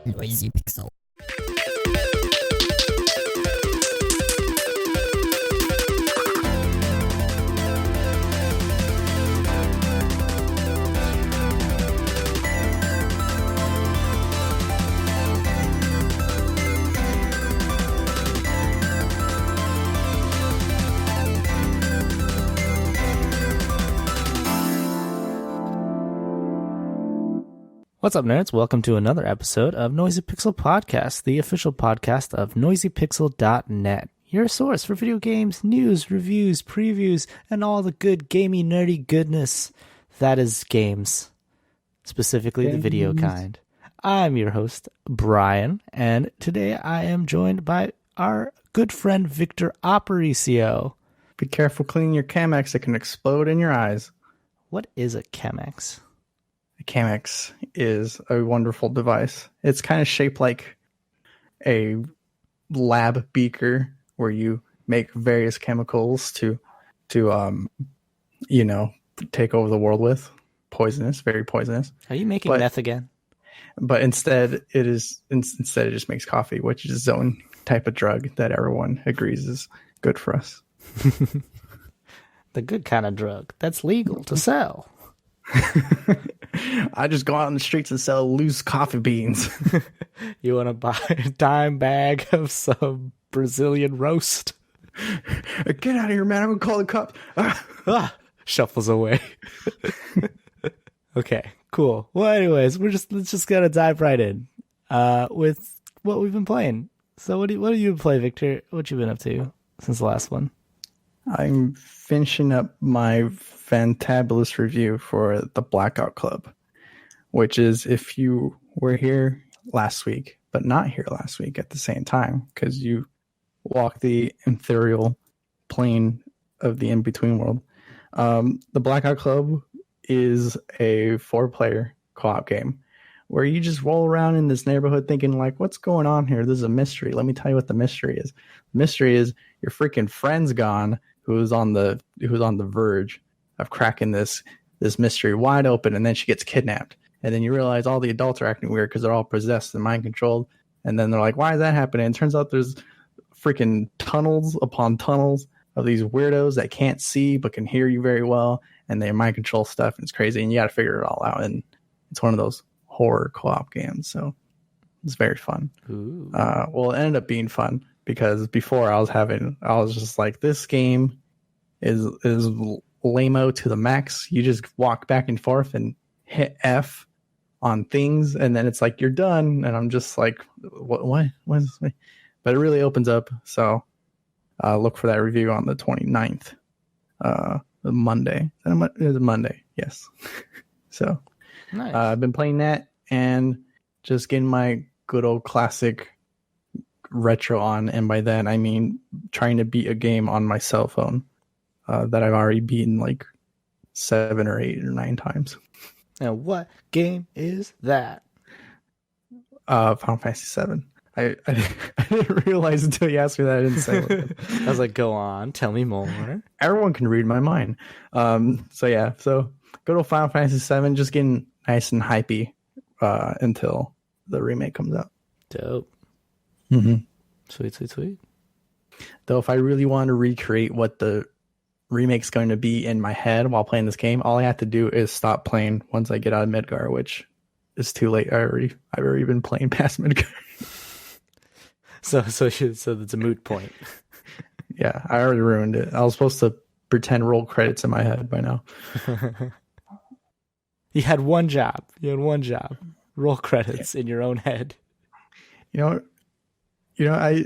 Noisy Pixel. What's up, nerds? Welcome to another episode of Noisy Pixel Podcast, the official podcast of NoisyPixel.net, your source for video games, news, reviews, previews, and all the good gamey, nerdy goodness that is games, specifically the video kind. I'm your host, Brian, and today I am joined by our good friend, Victor Aparicio. Be careful cleaning your Chemex. It can explode in your eyes. What is a Chemex? A Chemex is a wonderful device. It's kind of shaped like a lab beaker where you make various chemicals to take over the world with. Poisonous, very poisonous. Are you making meth again? But instead it just makes coffee, which is its own type of drug that everyone agrees is good for us. The good kind of drug that's legal to sell. I just go out on the streets and sell loose coffee beans. You want to buy a dime bag of some Brazilian roast? Get out of here, man. I'm going to call the cops. Shuffles away. Okay, cool. Well, anyways, let's just gotta dive right in with what we've been playing. So what do you play, Victor? What you been up to since the last one? I'm finishing up my fantabulous review for the Blackout Club, which is if you were here last week, but not here last week at the same time, because you walk the ethereal plane of the in-between world. The Blackout Club is a 4-player co-op game where you just roll around in this neighborhood thinking like, what's going on here? This is a mystery. Let me tell you what the mystery is. The mystery is your freaking friend's gone, who's on the verge of cracking this mystery wide open, and then she gets kidnapped. And then you realize all the adults are acting weird because they're all possessed and mind controlled. And then they're like, why is that happening? And it turns out there's freaking tunnels upon tunnels of these weirdos that can't see but can hear you very well, and they mind control stuff, and it's crazy, and you got to figure it all out. And it's one of those horror co-op games, so it's very fun. Well, it ended up being fun because before I was just like, this game is lame-o to the max. You just walk back and forth and hit F on things, and then it's like you're done, and I'm just like, what is this? But it really opens up, so look for that review on the 29th, Monday. It was a Monday, yes. So nice. I've been playing that and just getting my good old classic retro on, and by that I mean trying to beat a game on my cell phone that I've already beaten like 7 or 8 or 9 times. Now, what game is that? Final Fantasy VII. I didn't realize until you asked me that I didn't say it. I was like, go on, tell me more. Everyone can read my mind. So good old Final Fantasy VII, just getting nice and hypey until the remake comes out. Dope. Mm-hmm. Sweet. Though if I really want to recreate what the remake's going to be in my head while playing this game, all I have to do is stop playing once I get out of Midgar, which is too late. I've already been playing past Midgar. So it's a moot point. Yeah, I already ruined it. I was supposed to pretend roll credits in my head by now. You had one job. Roll credits in your own head. You know,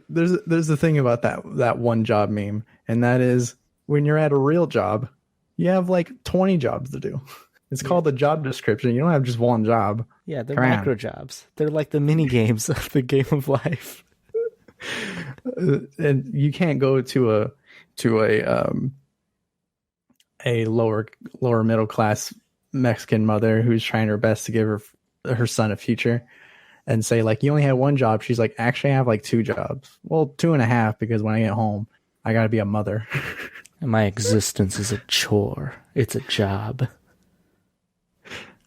there's the thing about that one job meme, and that is when you're at a real job, you have like 20 jobs to do. It's called the job description. You don't have just one job. Yeah, they're macro jobs. They're like the mini games of the game of life. And you can't go to a lower middle class Mexican mother who's trying her best to give her son a future and say like, you only have one job. She's like, actually I have like 2 jobs. Well, 2.5, because when I get home I gotta be a mother. And my existence is a chore. It's a job.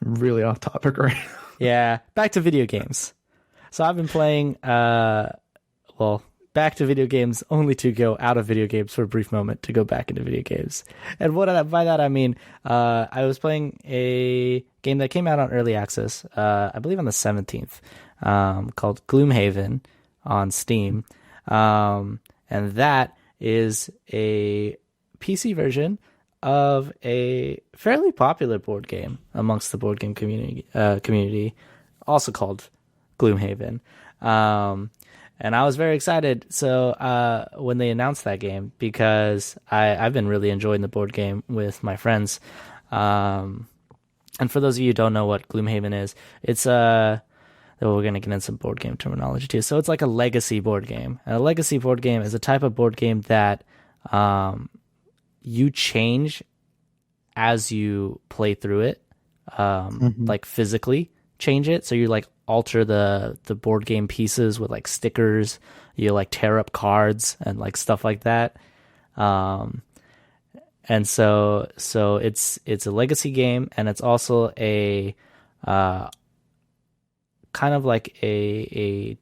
Really off topic right now. Yeah, back to video games. So I've been playing, back to video games only to go out of video games for a brief moment to go back into video games. And by that I mean, I was playing a game that came out on early access, I believe on the 17th, called Gloomhaven on Steam. And that is a PC version of a fairly popular board game amongst the board game community, also called Gloomhaven. And I was very excited. So when they announced that game, because I've been really enjoying the board game with my friends. And for those of you who don't know what Gloomhaven is, it's we're going to get into some board game terminology too. So it's like a legacy board game. And a legacy board game is a type of board game that you change as you play through it, like physically change it. So you like alter the board game pieces with like stickers. You like tear up cards and like stuff like that. And so it's a legacy game, and it's also a kind of like a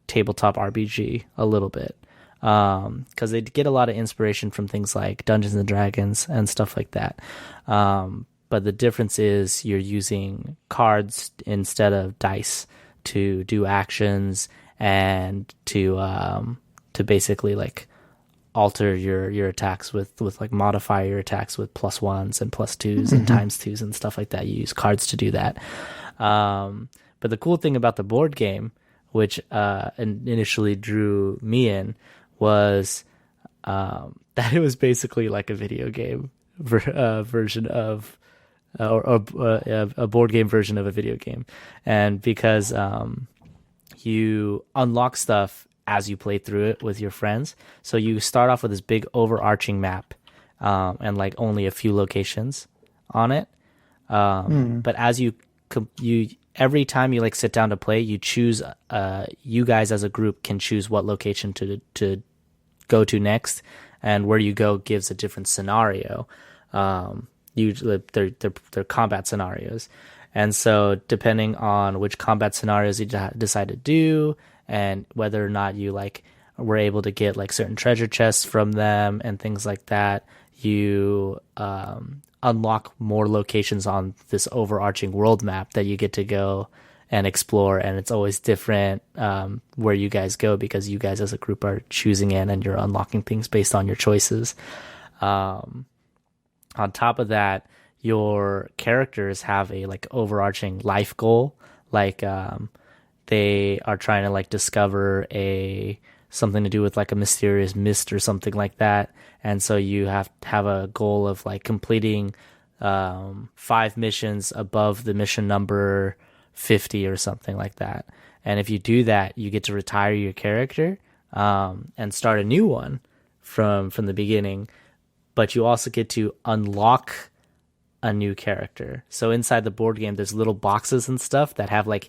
tabletop RPG a little bit, because they get a lot of inspiration from things like Dungeons and Dragons and stuff like that. But the difference is you're using cards instead of dice to do actions and to basically like alter your attacks with like modify your attacks with +1s and +2s and ×2s and stuff like that. You use cards to do that. But the cool thing about the board game, which initially drew me in, was that it was basically like a video game version of or a board game version of a video game. And because you unlock stuff as you play through it with your friends, so you start off with this big overarching map and like only a few locations on it, but as you every time you like sit down to play, you choose you guys as a group can choose what location to go to next, and where you go gives a different scenario. Usually they're combat scenarios, and so depending on which combat scenarios you decide to do and whether or not you like were able to get like certain treasure chests from them and things like that, you unlock more locations on this overarching world map that you get to go and explore. And it's always different where you guys go, because you guys as a group are choosing it and you're unlocking things based on your choices. On top of that, your characters have a like overarching life goal, like they are trying to like discover something to do with like a mysterious mist or something like that. And so you have to have a goal of like completing 5 missions above the mission number 50 or something like that. And if you do that, you get to retire your character and start a new one from the beginning. But you also get to unlock a new character. So inside the board game, there's little boxes and stuff that have like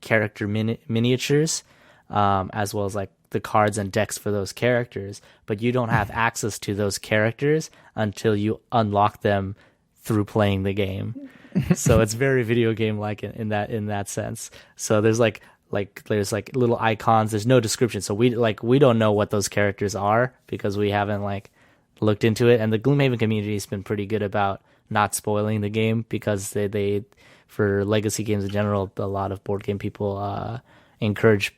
character miniatures, as well as like the cards and decks for those characters. But you don't have access to those characters until you unlock them through playing the game. So it's very video game like in that sense. So there's like there's like little icons. There's no description. So we don't know what those characters are because we haven't like looked into it. And the Gloomhaven community has been pretty good about not spoiling the game, because they for legacy games in general, a lot of board game people encourage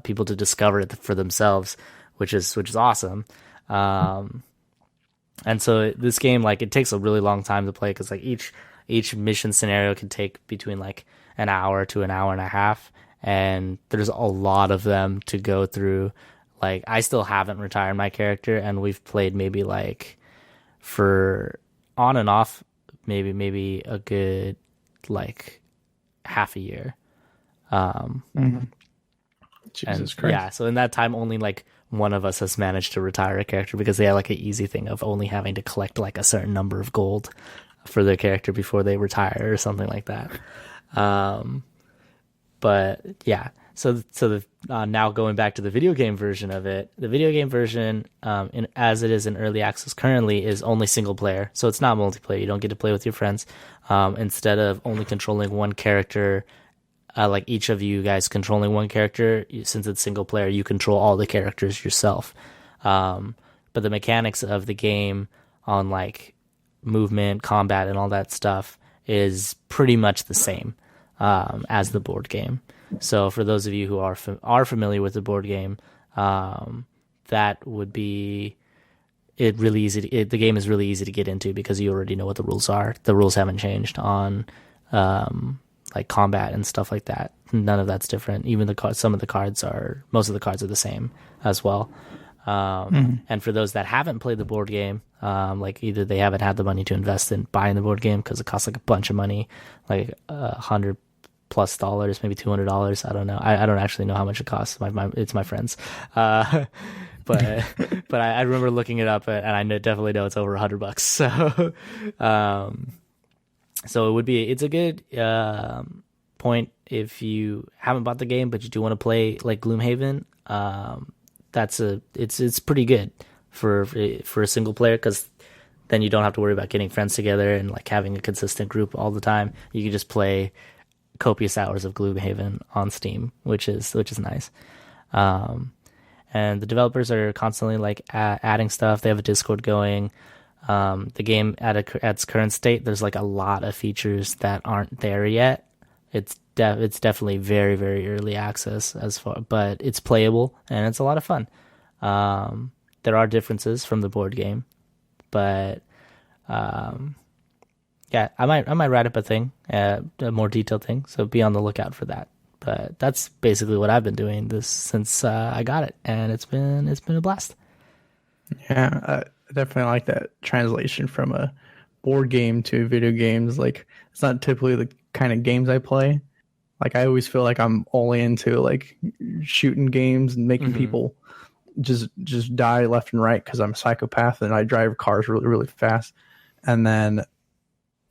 people to discover it for themselves, which is awesome. And so this game, like, it takes a really long time to play, because like each mission scenario can take between like an hour to an hour and a half, and there's a lot of them to go through. Like, I still haven't retired my character, and we've played maybe like for on and off maybe a good like half a year. Jesus Christ. Yeah, so in that time only like one of us has managed to retire a character, because they had like an easy thing of only having to collect like a certain number of gold for their character before they retire or something like that. But yeah, Now going back to the video game version of it, the video game version, as it is in early access currently, is only single player. So it's not multiplayer. You don't get to play with your friends. Instead of only controlling one character, like each of you guys controlling one character, since it's single player, you control all the characters yourself. But the mechanics of the game on like movement, combat, and all that stuff is pretty much the same as the board game. So for those of you who are familiar with the board game, that would be it really easy. The game is really easy to get into because you already know what the rules are. The rules haven't changed on like combat and stuff like that. None of that's different. Even most of the cards are the same as well. And for those that haven't played the board game, like either they haven't had the money to invest in buying the board game because it costs like a bunch of money, like $100+ maybe $200. I don't know. I don't actually know how much it costs. It's my friends. But I remember looking it up, and I definitely know it's over $100. So it's a good point if you haven't bought the game but you do want to play like Gloomhaven. It's pretty good for a single player, because then you don't have to worry about getting friends together and like having a consistent group all the time. You can just play copious hours of Gloomhaven on Steam, which is nice. And the developers are constantly like adding stuff. They have a Discord going. The game at its current state, there's like a lot of features that aren't there yet. It's definitely very, very early access but it's playable and it's a lot of fun. There are differences from the board game, but yeah, I might write up a thing, a more detailed thing. So be on the lookout for that. But that's basically what I've been doing since I got it, and it's been a blast. Yeah, I definitely like that translation from a board game to video games. Like, it's not typically the kind of games I play. Like, I always feel like I'm only into like shooting games and making people just die left and right because I'm a psychopath and I drive cars really, really fast.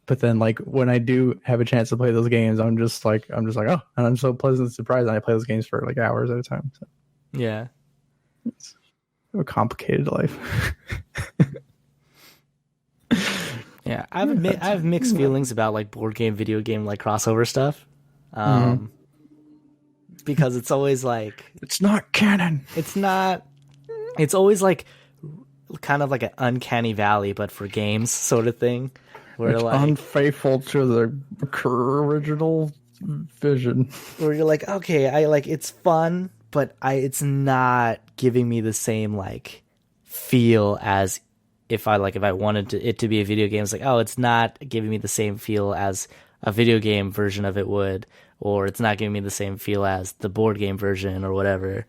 But then like when I do have a chance to play those games, I'm just like, oh, and I'm so pleasantly surprised. And I play those games for like hours at a time. So yeah, it's a complicated life. Yeah, I have mixed feelings about like board game, video game, like crossover stuff. Because it's always like, it's not canon. It's not. It's always like kind of like an uncanny valley, but for games sort of thing. Where it's like unfaithful to the original vision. Where you're like, okay, it's fun, but it's not giving me the same like feel as if I wanted it to be a video game. It's like, oh, it's not giving me the same feel as a video game version of it would, or it's not giving me the same feel as the board game version or whatever.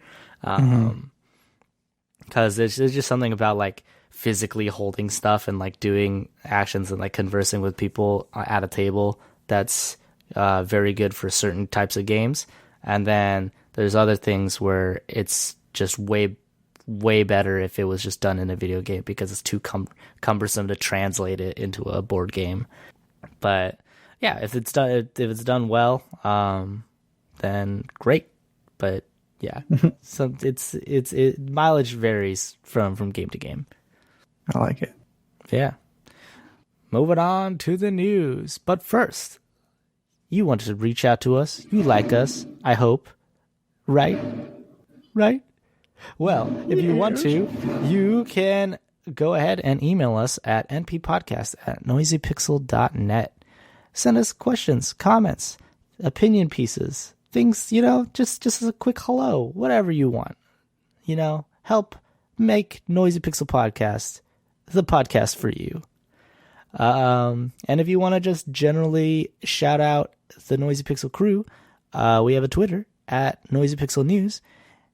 Because there's just something about like physically holding stuff and like doing actions and like conversing with people at a table that's very good for certain types of games. And then there's other things where it's just way better if it was just done in a video game, because it's too cumbersome to translate it into a board game. But yeah, if it's done well, then great. But yeah, so mileage varies from game to game. I like it. Yeah. Moving on to the news. But first, you wanted to reach out to us. You like us, I hope. Right? Well, if you want to, you can go ahead and email us at nppodcast@noisypixel.net. Send us questions, comments, opinion pieces, things, just as a quick hello, whatever you want. Help make Noisy Pixel Podcast the podcast for you. And if you want to just generally shout out the Noisy Pixel crew, we have a Twitter at Noisy Pixel News,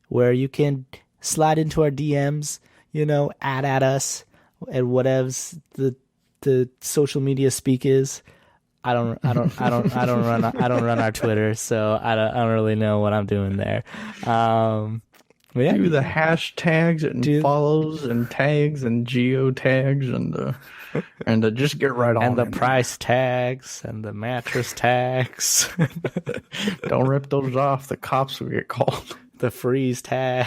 where you can slide into our DMs, at us and whatever's the social media speak is. I don't run our Twitter, so I don't really know what I'm doing there. Yeah. Do the hashtags and follows and tags and geotags and just get right on. And the price tags and the mattress tags. Don't rip those off. The cops will get called. The freeze tag.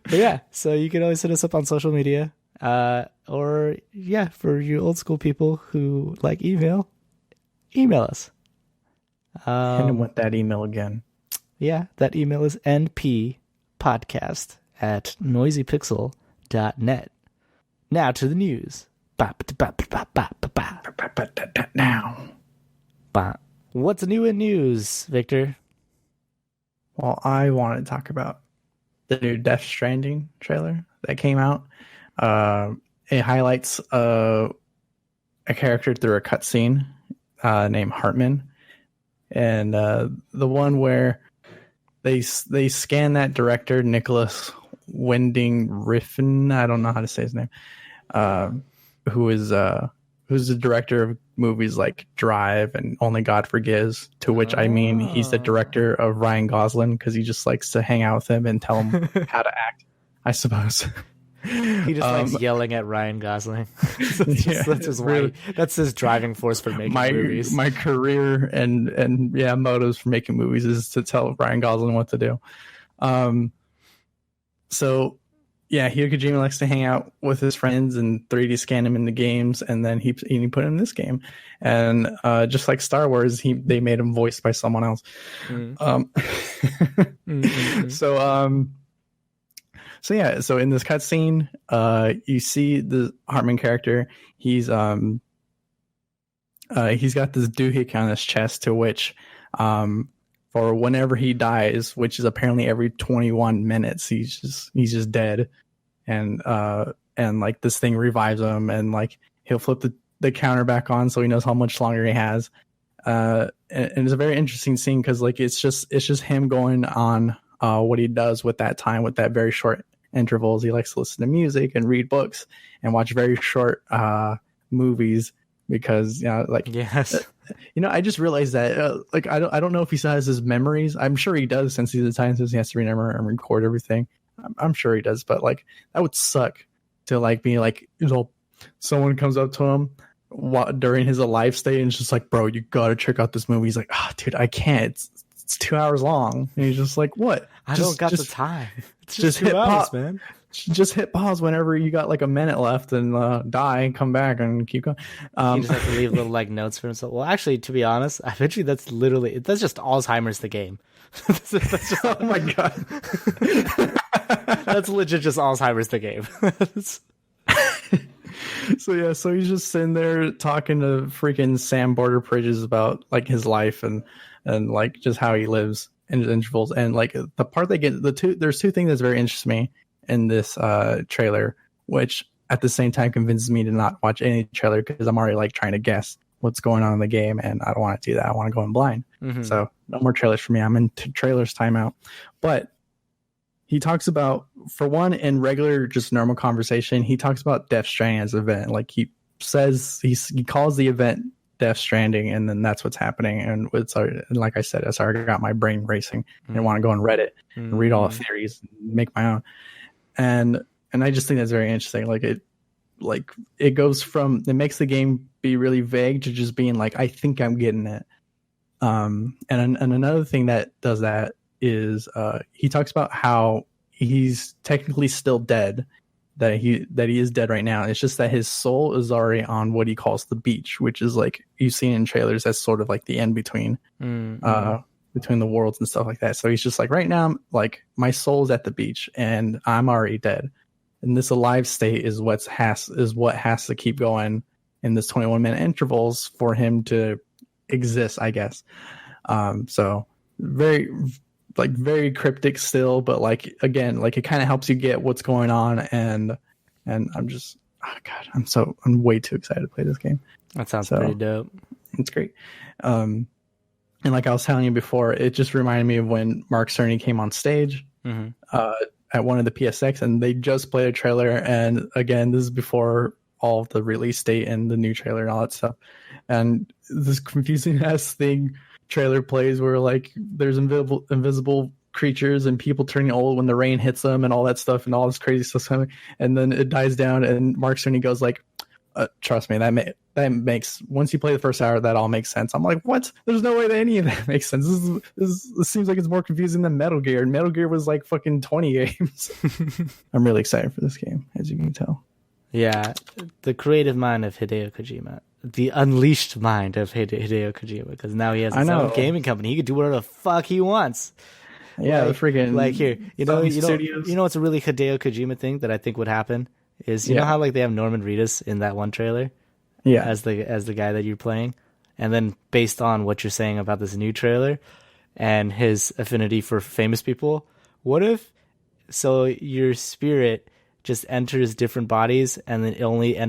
But yeah, so you can always hit us up on social media. Or yeah, for you old school people who like email us. Hit him with that email again. Yeah, that email is nppodcast@noisypixel.net. Now to the news. Now. What's new in news, Victor? Well, I want to talk about the new Death Stranding trailer that came out. It highlights a character through a cutscene named Hartman, and the one where they scan that director Nicholas Winding Refn. I don't know how to say his name. Who's the director of movies like Drive and Only God Forgives, to which I mean he's the director of Ryan Gosling because he just likes to hang out with him and tell him how to act, I suppose. He just likes yelling at Ryan Gosling. That's his driving force for making movies. My career and motives for making movies is to tell Ryan Gosling what to do. So yeah, Hideo Kojima likes to hang out with his friends and 3D scan him in the games, and then he put him in this game. And just like Star Wars, they made him voiced by someone else. So in this cutscene, you see the Hartman character. He's got this doohickey on his chest, to which for whenever he dies, which is apparently every 21 minutes, he's just dead. And like this thing revives him, and like he'll flip the counter back on so he knows how much longer he has. And it's a very interesting scene because like it's just him going on what he does with that time, with that very short intervals. He likes to listen to music and read books and watch very short movies because I just realized that like I don't know if he still has his memories. I'm sure he does, since he's a scientist. He has to remember and record everything. I'm sure he does, but like that would suck to like be like, someone comes up to him during his alive state and it's just like, bro, you gotta check out this movie. He's like, dude, I can't. It's 2 hours long. And he's just like, what? I don't got the time. It's just 2 hours, man. Just hit pause whenever you got like a minute left and die and come back and keep going. You just have to leave little like notes for himself. Well, actually, to be honest, I bet you that's just Alzheimer's the game. that's just, oh my god. That's legit just Alzheimer's the game. So he's just sitting there talking to freaking Sam Border Bridges about like his life and like just how he lives in his intervals. And like the part they get there's two things that's very interesting me in this trailer, which at the same time convinces me to not watch any trailer because I'm already like trying to guess what's going on in the game, and I don't want to do that. I want to go in blind. So no more trailers for me. I'm in trailers timeout. But he talks about, for one, in regular just normal conversation, he talks about Death Stranding as an event. Like he says he calls the event Death Stranding, and then that's what's happening. And like I said, it's already got my brain racing. And I want to go on Reddit and read all the theories and make my own. And I just think that's very interesting. It goes from, it makes the game be really vague to just being like, I think I'm getting it. And another thing that does that is he talks about how he's technically still dead, that he is dead right now. It's just that his soul is already on what he calls the beach, which is like you've seen in trailers as sort of like the end between between the worlds and stuff like that. So he's just like, right now, like my soul's at the beach and I'm already dead. And this alive state is what has to keep going in this 21-minute intervals for him to exist, I guess. So very cryptic still, but like again, like it kind of helps you get what's going on, and I'm just I'm way too excited to play this game. That sounds pretty dope. It's great. And like I was telling you before, it just reminded me of when Mark Cerny came on stage at one of the PSX, and they just played a trailer. And again, this is before all of the release date and the new trailer and all that stuff. And this confusing ass trailer plays where like there's invisible creatures and people turning old when the rain hits them and all that stuff and all this crazy stuff. And then it dies down and Mark Cerny goes like, trust me, that makes, once you play the first hour, that all makes sense. I'm like, what? There's no way that any of that makes sense. This seems like it's more confusing than Metal Gear, and Metal Gear was like fucking 20 games. I'm really excited for this game, as you can tell. Yeah, the creative mind of Hideo Kojima, the unleashed mind of Hideo Kojima, because now he has his own gaming company. He could do whatever the fuck he wants. Yeah, the freaking like here, you know what's a really Hideo Kojima thing that I think would happen is you know how like they have Norman Reedus in that one trailer, as the guy that you're playing, and then based on what you're saying about this new trailer and his affinity for famous people, what if your spirit just enters different bodies and then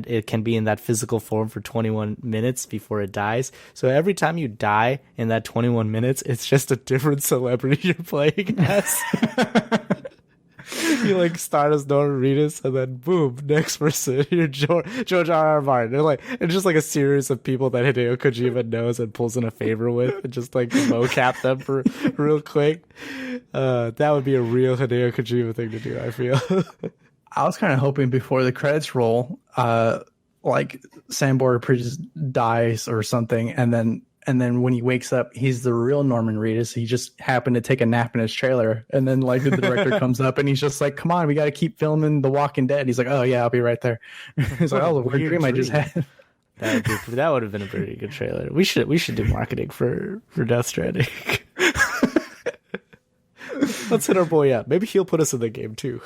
it can be in that physical form for 21 minutes before it dies. So every time you die in that 21 minutes, it's just a different celebrity you're playing as. You like start as Norman Reedus and then boom, next person, you're George R.R. Martin. They're like, it's just like a series of people that Hideo Kojima knows and pulls in a favor with and just like mocap them for real quick. That would be a real Hideo Kojima thing to do, I feel. I was kind of hoping before the credits roll, like Sam Border just dies or something, and then when he wakes up, he's the real Norman Reedus. He just happened to take a nap in his trailer, and then like the director comes up and he's just like, "Come on, we got to keep filming The Walking Dead." He's like, "Oh yeah, I'll be right there." He's like, "Oh, the weird dream I just had." That would have been a pretty good trailer. We should do marketing for Death Stranding. Let's hit our boy up. Maybe he'll put us in the game too.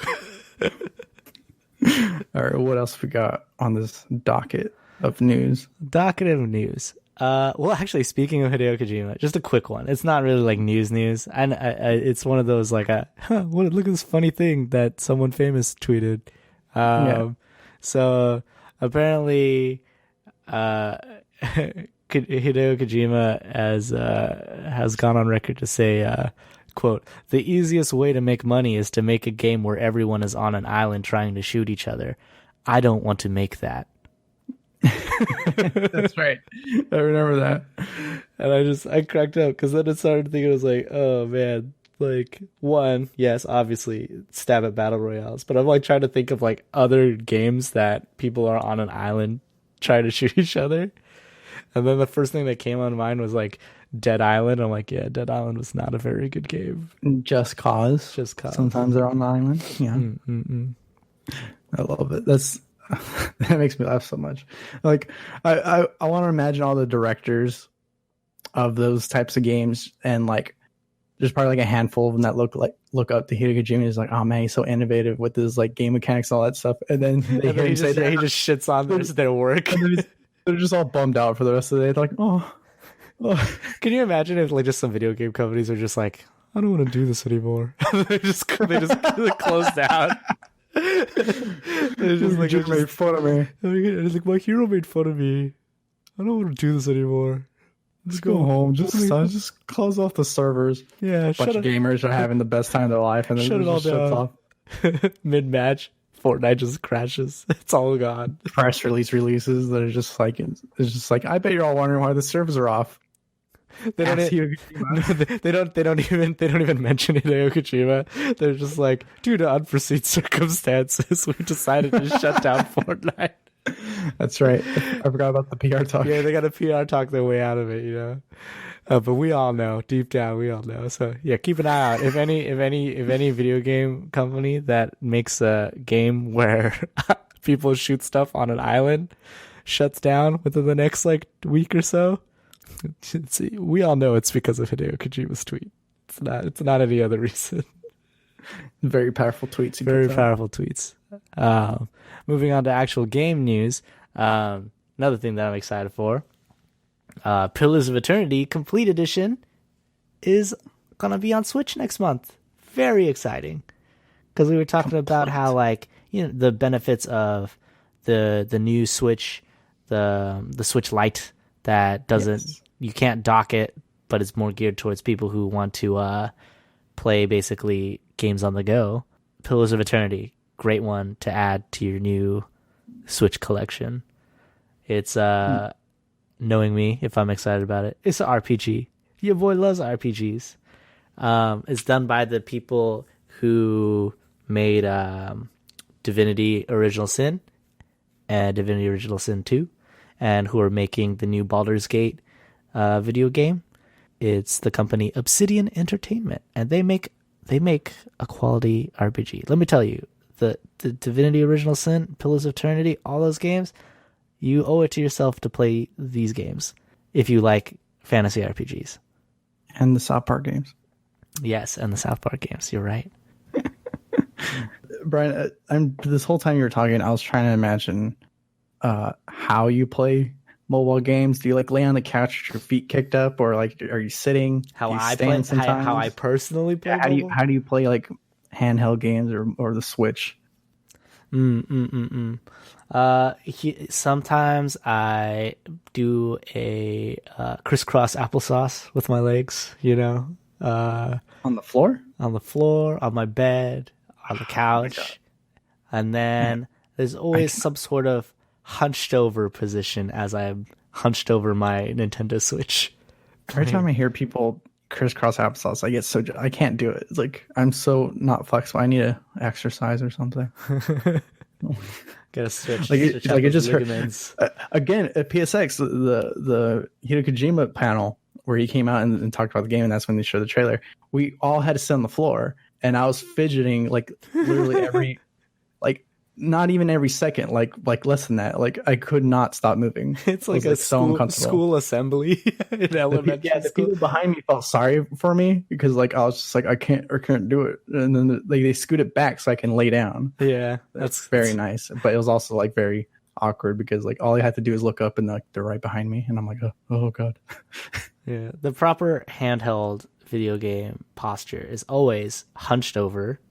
All right, what else we got on this docket of news? Well, actually, speaking of Hideo Kojima, just a quick one. It's not really like news, and it's one of those like, look at this funny thing that someone famous tweeted. So apparently, Hideo Kojima has gone on record to say, quote, "The easiest way to make money is to make a game where everyone is on an island trying to shoot each other. I don't want to make that." That's right. I remember that. And I cracked up because then it started thinking, I was like, oh man, like one, yes, obviously stab at battle royales, but I'm like trying to think of like other games that people are on an island trying to shoot each other. And then the first thing that came on mind was like Dead Island. I'm like, yeah, Dead Island was not a very good game. Just Cause. Sometimes they're on the island. Yeah. I love it. That makes me laugh so much. Like I want to imagine all the directors of those types of games, and like there's probably like a handful of them that look up to Hideo Kojima. Is like, oh man, he's so innovative with his like game mechanics and all that stuff. And then they hear him say that, he just shits on their work. And they're just all bummed out for the rest of the day. They're like, oh. Can you imagine if like just some video game companies are just like, I don't want to do this anymore. they just close down. They just made fun of me. It's like, my hero made fun of me. I don't want to do this anymore. Just go home. Just close off the servers. Yeah, a bunch of gamers are having the best time of their life, and then shut it all down. Off. Mid-match, Fortnite just crashes. It's all gone. Press releases that are just like, it's just like, I bet you're all wondering why the servers are off. They don't even mention Hideo Kojima. They're just like, due to unforeseen circumstances, we decided to shut down Fortnite. That's right. I forgot about the PR talk. Yeah, they got to PR talk their way out of it, you know. But we all know, deep down, we all know. So yeah, keep an eye out. If any video game company that makes a game where people shoot stuff on an island shuts down within the next like week or so, we all know it's because of Hideo Kojima's tweet. It's not any other reason. Very powerful tweets. Powerful tweets. Moving on to actual game news. Another thing that I'm excited for. Pillars of Eternity Complete Edition is gonna be on Switch next month. Very exciting. Because we were talking about how like, you know, the benefits of the new Switch, the Switch Lite that doesn't you can't dock it, but it's more geared towards people who want to play basically games on the go. Pillars of Eternity, great one to add to your new Switch collection. It's knowing me if I'm excited about it. It's an RPG. Your boy loves RPGs. It's done by the people who made Divinity Original Sin and Divinity Original Sin 2, and who are making the new Baldur's Gate video game. It's the company Obsidian Entertainment, and they make a quality RPG. Let me tell you, the Divinity Original Sin, Pillars of Eternity, all those games, you owe it to yourself to play these games if you like fantasy RPGs. And the South Park games. Yes, and the South Park games. You're right. Brian, this whole time you were talking, I was trying to imagine how you play mobile games. Do you like lay on the couch with your feet kicked up, or like are you sitting? How I personally play. Yeah, how do you play like handheld games or the Switch? Sometimes I do a crisscross applesauce with my legs. On the floor, on my bed, on the couch, and then there's always some sort of hunched over position as I'm hunched over my Nintendo Switch. Every time I hear people crisscross applesauce, I get I can't do it. It's like I'm so not flexible. I need to exercise or something. Gotta switch. It just hurts. Again, at PSX, the Hideo Kojima panel where he came out and talked about the game, and that's when they showed the trailer. We all had to sit on the floor, and I was fidgeting like literally every not even every second, like less than that. Like I could not stop moving. It's like a school assembly in elementary school. The people behind me felt sorry for me because like I was just like I can't do it, and then they scoot it back so I can lay down. Yeah, that's very nice, but it was also like very awkward because like all I had to do is look up and like they're right behind me, and I'm like oh god. Yeah, the proper handheld video game posture is always hunched over.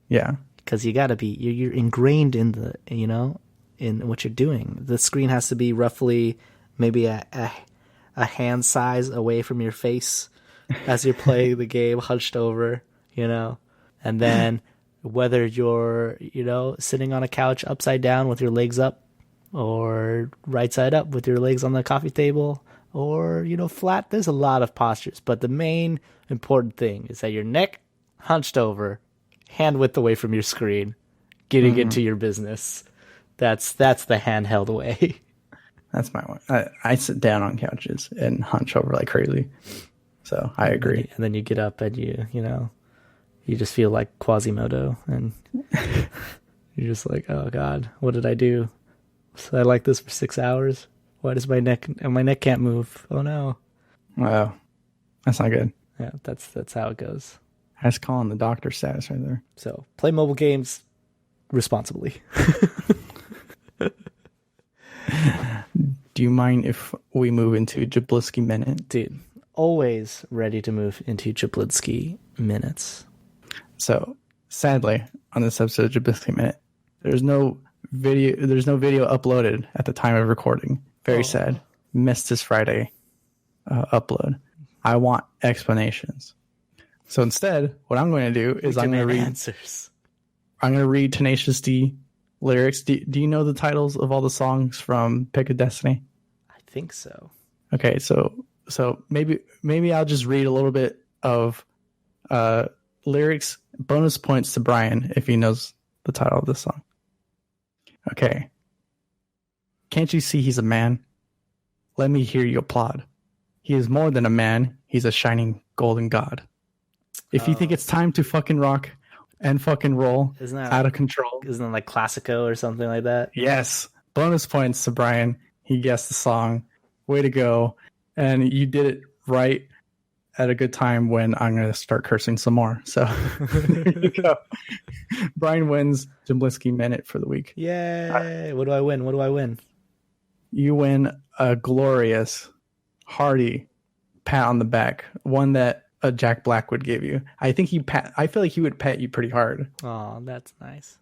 Yeah. Because you gotta be, you're ingrained in in what you're doing. The screen has to be roughly maybe a hand size away from your face as you're playing the game, hunched over, And then whether you're, sitting on a couch upside down with your legs up, or right side up with your legs on the coffee table, or, flat, there's a lot of postures. But the main important thing is that your neck hunched over, hand width away from your screen, getting into your business. That's the handheld way. That's my one. I sit down on couches and hunch over like crazy. So I agree. And then you get up and you just feel like Quasimodo, and you're just like, oh God, what did I do? So I like this for 6 hours. Why does my neck can't move? Oh no. Wow. That's not good. Yeah, that's how it goes. That's calling the doctor status right there. So play mobile games responsibly. Do you mind if we move into Jablisky Minute? Dude, always ready to move into Jablisky Minutes. So sadly, on this episode of Jablisky Minute, there's no video uploaded at the time of recording. Very sad. Missed this Friday upload. I want explanations. So instead, what I'm going to do is I'm going to read answers. I'm going to read Tenacious D lyrics. Do you know the titles of all the songs from Pick a Destiny? I think so. Okay, so maybe I'll just read a little bit of lyrics. Bonus points to Brian if he knows the title of this song. Okay. Can't you see he's a man? Let me hear you applaud. He is more than a man. He's a shining golden god. If you think it's time to fucking rock and fucking roll, isn't that out of control? Isn't that like Classico or something like that? Yes. Bonus points to Brian. He guessed the song. Way to go. And you did it right at a good time when I'm going to start cursing some more. So there you go. Brian wins Jablisky Minute for the week. Yay. What do I win? You win a glorious, hearty pat on the back. One that Jack Black would give you. I feel like he would pat you pretty hard. Oh, that's nice.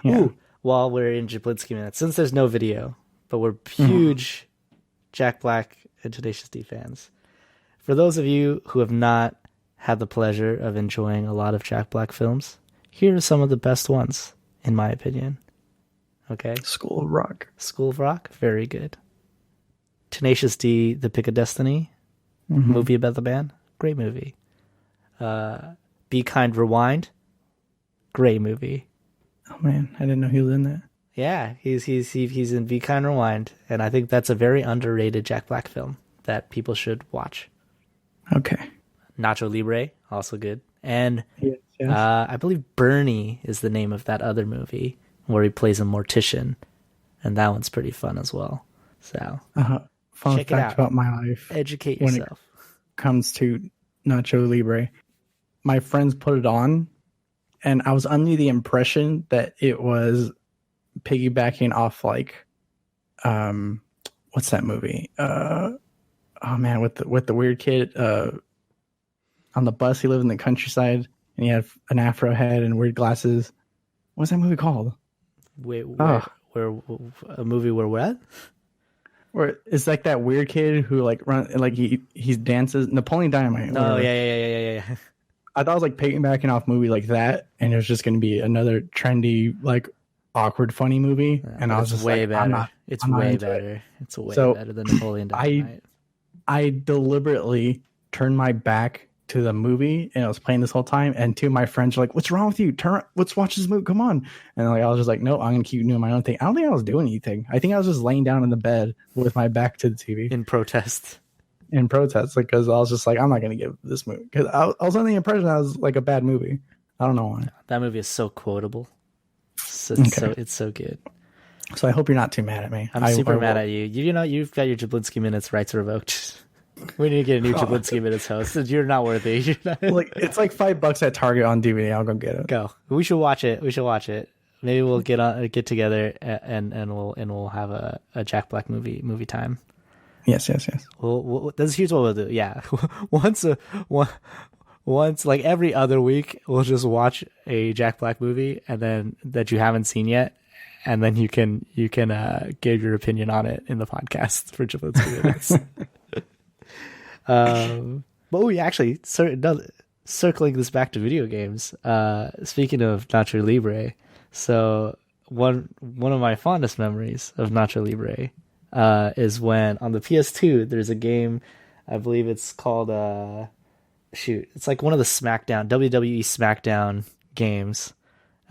Yeah. Ooh, while we're in Jablisky Minute, since there's no video, but we're huge Jack Black and Tenacious D fans. For those of you who have not had the pleasure of enjoying a lot of Jack Black films, here are some of the best ones, in my opinion. Okay? School of Rock. School of Rock, very good. Tenacious D, The Pick of Destiny, movie about the band, great movie. Be Kind, Rewind, great movie. Oh man, I didn't know he was in that. Yeah, he's in Be Kind Rewind, and I think that's a very underrated Jack Black film that people should watch. Okay. Nacho Libre, also good. And Yes. Yes. I believe Bernie is the name of that other movie where he plays a mortician, and that one's pretty fun as well. So Fun check it fact out. about my life: Educate when yourself. it comes to Nacho Libre, my friends put it on, and I was under the impression that it was piggybacking off like, what's that movie? Oh man, with the weird kid on the bus. He lived in the countryside, and he had an afro head and weird glasses. What's that movie called? Wait, where a movie where what? Where it's like that weird kid who like he dances Napoleon Dynamite. No, yeah. I thought it was like piggybacking off movie like that, and it was just going to be another trendy like awkward funny movie. Yeah, and I was just way like, better. It's way better. It's way better than Napoleon Dynamite. I deliberately turned my back to the movie, and I was playing this whole time. And two of my friends were like, "What's wrong with you? Let's watch this movie. Come on!" And like I was just like, "No, I'm gonna keep doing my own thing." I don't think I was doing anything. I think I was just laying down in the bed with my back to the TV in protest. Because I was just like, I'm not gonna give this movie because I was under the impression that was like a bad movie. I don't know why. That movie is so quotable. It's so good. So I hope you're not too mad at me. I'm super mad at you. You know, you've got your Jablinski Minutes rights revoked. We need to get a new Jablinski Minutes host. You're not worthy. Like it's like $5 at Target on DVD. I'll go get it. Go. We should watch it. Maybe we'll get together and we'll have a Jack Black movie time. Yes. Here's what we'll do. Yeah, once like every other week, we'll just watch a Jack Black movie, and then that you haven't seen yet, and then you can give your opinion on it in the podcast for Jablinski Minutes. But we actually circling this back to video games. Speaking of Nacho Libre, so one of my fondest memories of Nacho Libre is when on the PS2 there's a game, I believe it's called it's like one of the WWE SmackDown games.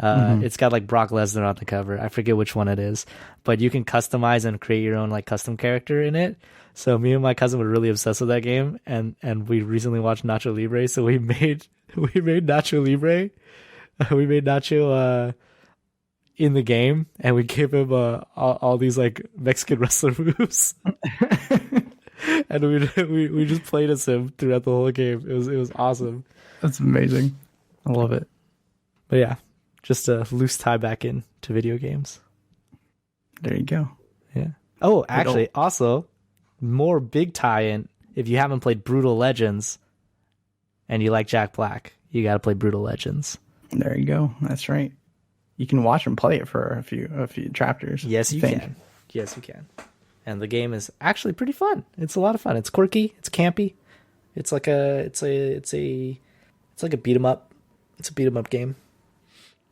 It's got like Brock Lesnar on the cover. I forget which one it is, but you can customize and create your own like custom character in it. So me and my cousin were really obsessed with that game, and we recently watched Nacho Libre. So we made Nacho Libre. We made Nacho in the game, and we gave him all these like Mexican wrestler moves. And we just played as him throughout the whole game. It was awesome. That's amazing. I love it. But yeah, just a loose tie back in to video games. There you go. Yeah. Oh, actually, also more big tie-in. If you haven't played Brutal Legends and you like Jack Black, you got to play Brutal Legends. There you go. That's right. You can watch and play it for a few chapters. Yes, you can. Yes, you can. And the game is actually pretty fun. It's a lot of fun. It's quirky. It's campy. It's like a beat 'em up. It's a beat 'em up game.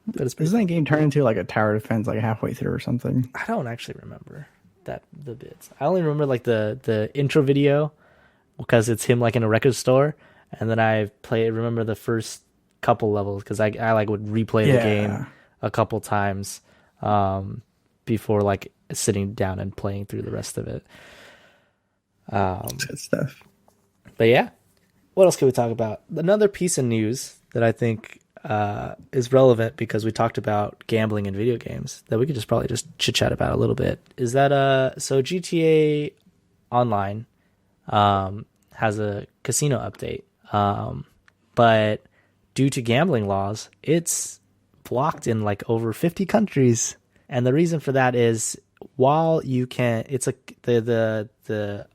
But it's Doesn't that game turn into like a tower defense like halfway through or something? I don't actually remember the bits. I only remember like the intro video because it's him like in a record store, and then I remember the first couple levels because I like would replay the game a couple times before like sitting down and playing through the rest of it. Good stuff. But yeah, what else can we talk about? Another piece of news that I think is relevant because we talked about gambling in video games that we could probably just chit chat about a little bit is that so GTA Online has a casino update, but due to gambling laws, it's blocked in like over 50 countries, and the reason for that is while you can, it's like the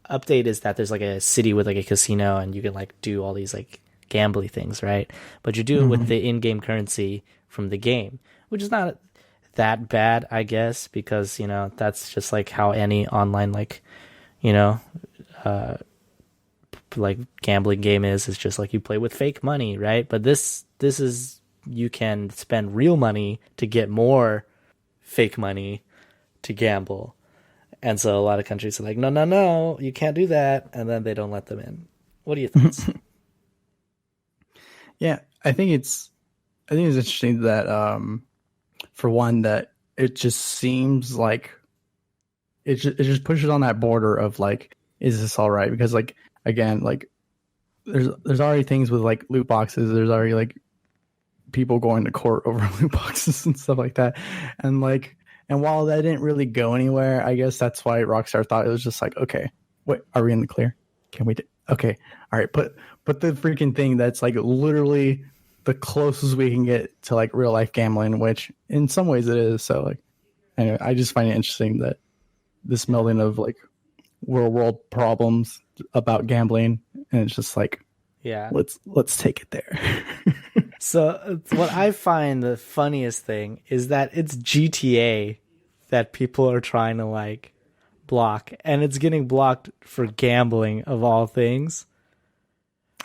update is that there's like a city with like a casino and you can like do all these like gambly things, right? But you do it with the in-game currency from the game, which is not that bad, I guess, because you know that's just like how any online like like gambling game is. It's just like you play with fake money, right? But this is you can spend real money to get more fake money to gamble. And so a lot of countries are like, no, you can't do that, and then they don't let them in. What do you think? Yeah, I think it's interesting that for one that it just seems like it just pushes on that border of like, is this all right? Because like, again, like there's already things with like loot boxes. There's already like people going to court over loot boxes and stuff like that. And like, and while that didn't really go anywhere, I guess that's why Rockstar thought it was just like, okay, wait, are we in the clear? Can we okay, all right, put the freaking thing that's like literally the closest we can get to like real life gambling, which in some ways it is. So like, anyway, I just find it interesting that this melding of like real world problems about gambling, and it's just like, Yeah. let's take it there. So what I find the funniest thing is that it's GTA that people are trying to like block, and it's getting blocked for gambling of all things.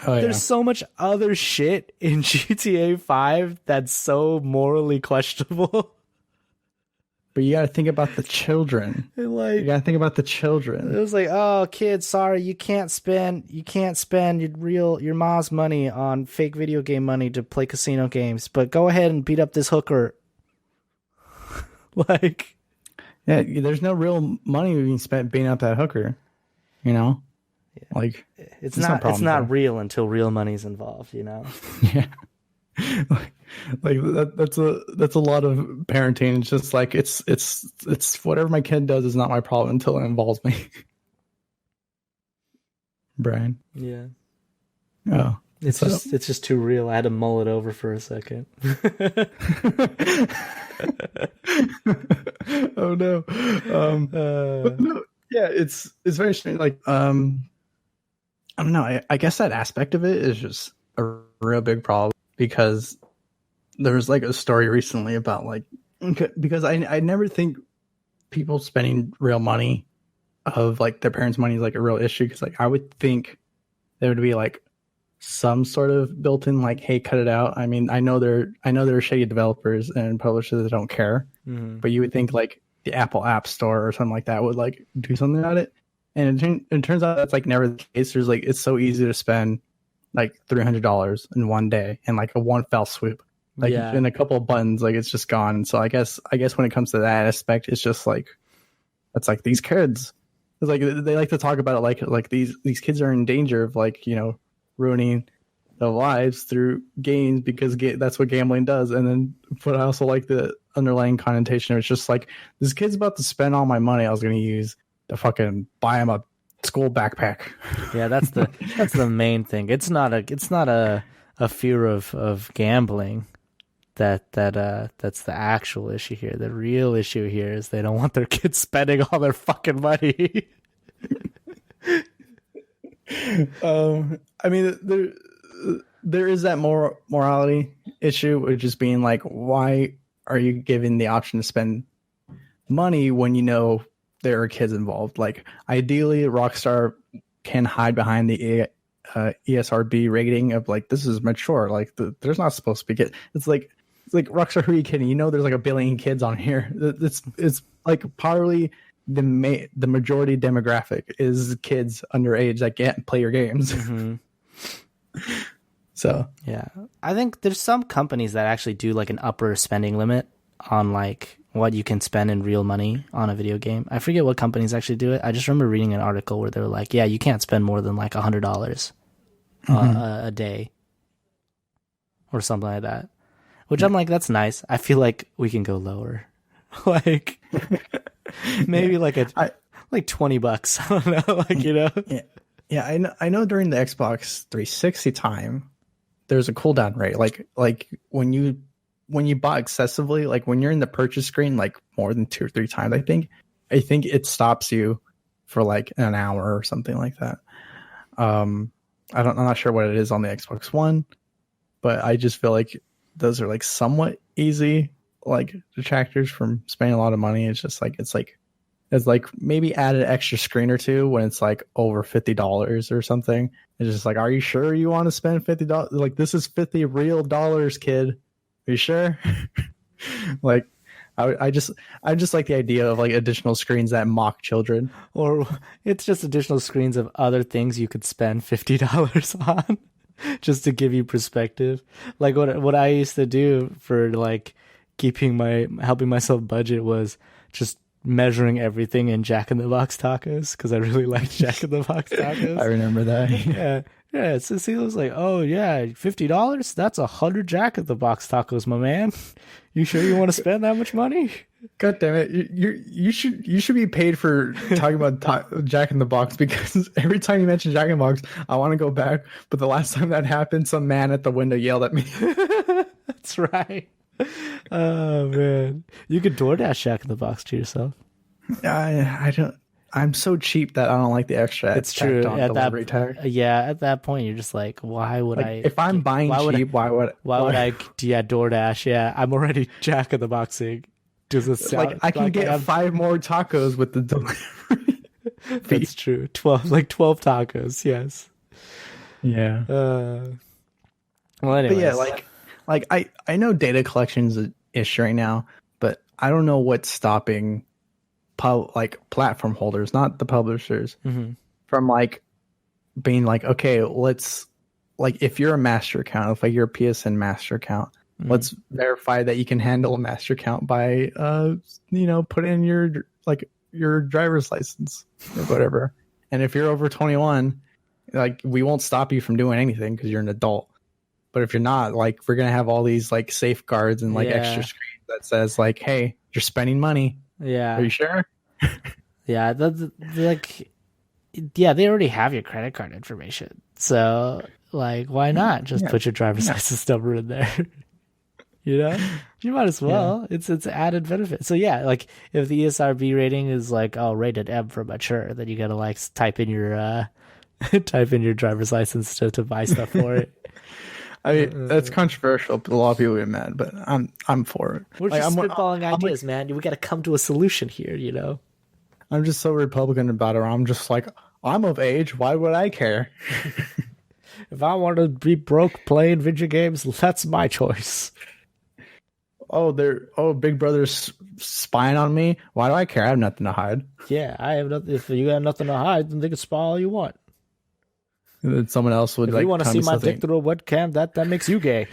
Oh, yeah. There's so much other shit in GTA 5 that's so morally questionable. But you got to think about the children. Like, You got to think about the children. it was like, oh, kids, sorry, you can't spend your mom's money on fake video game money to play casino games, but go ahead and beat up this hooker. Like, Yeah, there's no real money being spent beating up that hooker. You know, like it's not real until real money's involved. You know. Yeah. like that's a lot of parenting. It's just like it's whatever my kid does is not my problem until it involves me. Brian. Yeah. Oh, it's just too real. I had to mull it over for a second. Oh no. But no. Yeah, it's very strange. Like I don't know. I guess that aspect of it is just a real big problem, because there was like a story recently about like, because I never think people spending real money of like their parents' money is like a real issue, because like I would think there would be like some sort of built-in like, hey, cut it out. I mean, I know there are shady developers and publishers that don't care, but you would think like the Apple App Store or something like that would like do something about it. And it turns out that's like never the case. There's like, it's so easy to spend like $300 in one day and like a one fell swoop, like in a couple of buttons, like it's just gone. So I guess when it comes to that aspect, it's just like, it's like these kids, it's like they like to talk about it like these kids are in danger of like, you know, ruining their lives through games, because that's what gambling does. And then, but I also like the underlying connotation. It's just like, this kid's about to spend all my money I was going to use to fucking buy him a school backpack. Yeah, that's the main thing. It's not a fear of gambling that's the actual issue here. The real issue here is they don't want their kids spending all their fucking money. I mean, there is that morality issue, which is being like, why are you given the option to spend money when you know there are kids involved? Like, ideally, Rockstar can hide behind the ESRB rating of like, this is mature. Like, there's not supposed to be kids. It's like Rockstar, who are you kidding? You know, there's like 1 billion kids on here. It's like probably the majority demographic is kids underage that can't play your games. So yeah, I think there's some companies that actually do like an upper spending limit on like what you can spend in real money on a video game. I forget what companies actually do it. I just remember reading an article where they were like, yeah, you can't spend more than like $100 a day or something like that. Which I'm like, that's nice. I feel like we can go lower. Like maybe like $20. I don't know. Like, you know? Yeah. I know during the Xbox 360 time, there's a cooldown rate. Like when you buy excessively, like when you're in the purchase screen, like more than 2 or 3 times, I think it stops you for like an hour or something like that. I'm not sure what it is on the Xbox One, but I just feel like those are like somewhat easy like detractors from spending a lot of money. It's just like it's like maybe add an extra screen or two when it's like over $50 or something. It's just like, are you sure you want to spend $50? Like, this is 50 real dollars, kid. Are you sure? Like, I just like the idea of like additional screens that mock children. Or it's just additional screens of other things you could spend $50 on, just to give you perspective. Like what I used to do for like helping myself budget was just measuring everything in Jack in the Box tacos because I really liked Jack in the Box tacos. I remember that. Yeah. So he was like, "Oh yeah, $50? That's 100 Jack in the Box tacos, my man. You sure you want to spend that much money?" God damn it! You should be paid for talking about Jack in the Box, because every time you mention Jack in the Box, I want to go back. But the last time that happened, some man at the window yelled at me. That's right. Oh man, you could DoorDash Jack in the Box to yourself. I don't. I'm so cheap that I don't like the extra. It's true. At that point, you're just like, why would I? If I'm buying cheap, why would I? Yeah, DoorDash. Yeah, I'm already Jack in the Boxing. Does it sound like I can get 5 more tacos with the delivery? That's true. 12 tacos. Yes. Yeah. Well, anyways. But yeah, I know data collection is an issue right now, but I don't know what's stopping platform holders, not the publishers, from being like, okay, let's if you're a master account, if you're a PSN master account, let's verify that you can handle a master account by put in your driver's license or whatever. And if you're over 21, we won't stop you from doing anything because you're an adult. But if you're not, we're gonna have all these safeguards and extra screens that says hey, you're spending money. Yeah. Are you sure? Yeah, that's they already have your credit card information. So why not just put your driver's license number in there? You might as well. Yeah. It's added benefit. So yeah, if the ESRB rating is rated M for mature, then you gotta type in your driver's license to buy stuff for it. I mean, that's controversial, but a lot of people get mad. But I'm for it. We're just spitballing ideas, man. We got to come to a solution here. I'm just so Republican about it. I'm just I'm of age. Why would I care? If I want to be broke playing video games, that's my choice. Big Brother's spying on me. Why do I care? I have nothing to hide. Yeah, I have nothing. If you got nothing to hide, then they can spy all you want. And then someone else would if you want to see my dick through a webcam, that makes you gay.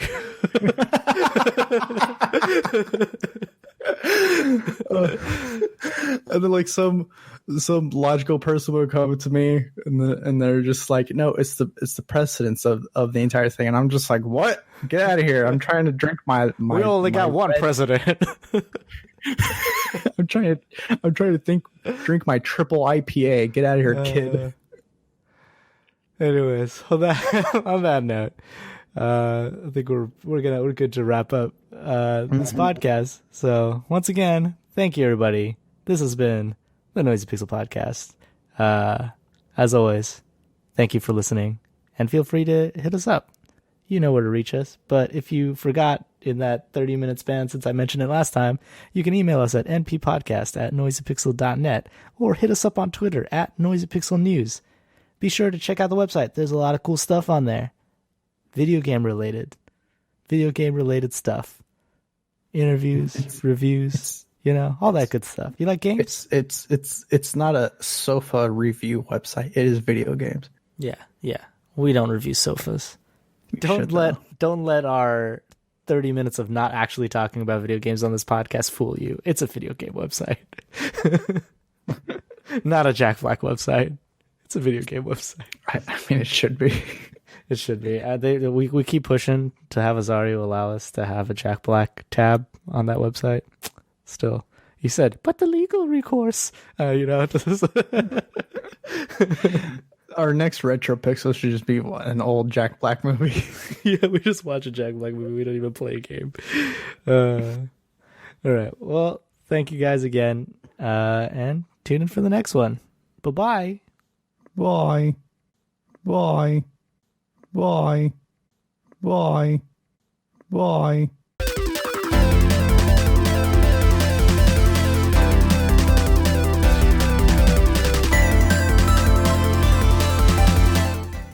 And then some logical person would come to me and they're just no, it's the precedence of the entire thing, and I'm just what? Get out of here! I'm trying to drink my we only got one president. I'm trying to drink my triple IPA. Get out of here, kid. Anyways, on that note, I think we're good to wrap up this podcast. So once again, thank you everybody. This has been the Noisy Pixel Podcast. As always, thank you for listening, and feel free to hit us up. You know where to reach us, but if you forgot in that 30-minute span since I mentioned it last time, you can email us at nppodcast@noisypixel.net or hit us up on Twitter @noisypixelnews. Be sure to check out the website. There's a lot of cool stuff on there. Video game related stuff. Interviews, reviews, all that good stuff. You like games? It's not a sofa review website. It is video games. Yeah. We don't review sofas. Don't let our 30 minutes of not actually talking about video games on this podcast fool you. It's a video game website. Not a Jack Black website. It's a video game website. I mean, it should be. It should be. We keep pushing to have Azario allow us to have a Jack Black tab on that website. Still, he said, but the legal recourse. Our next Retro Pixel should just be an old Jack Black movie. Yeah, we just watch a Jack Black movie. We don't even play a game. All right. Well, thank you guys again. And tune in for the next one. Bye-bye. Bye. Bye. Bye. Bye. Bye.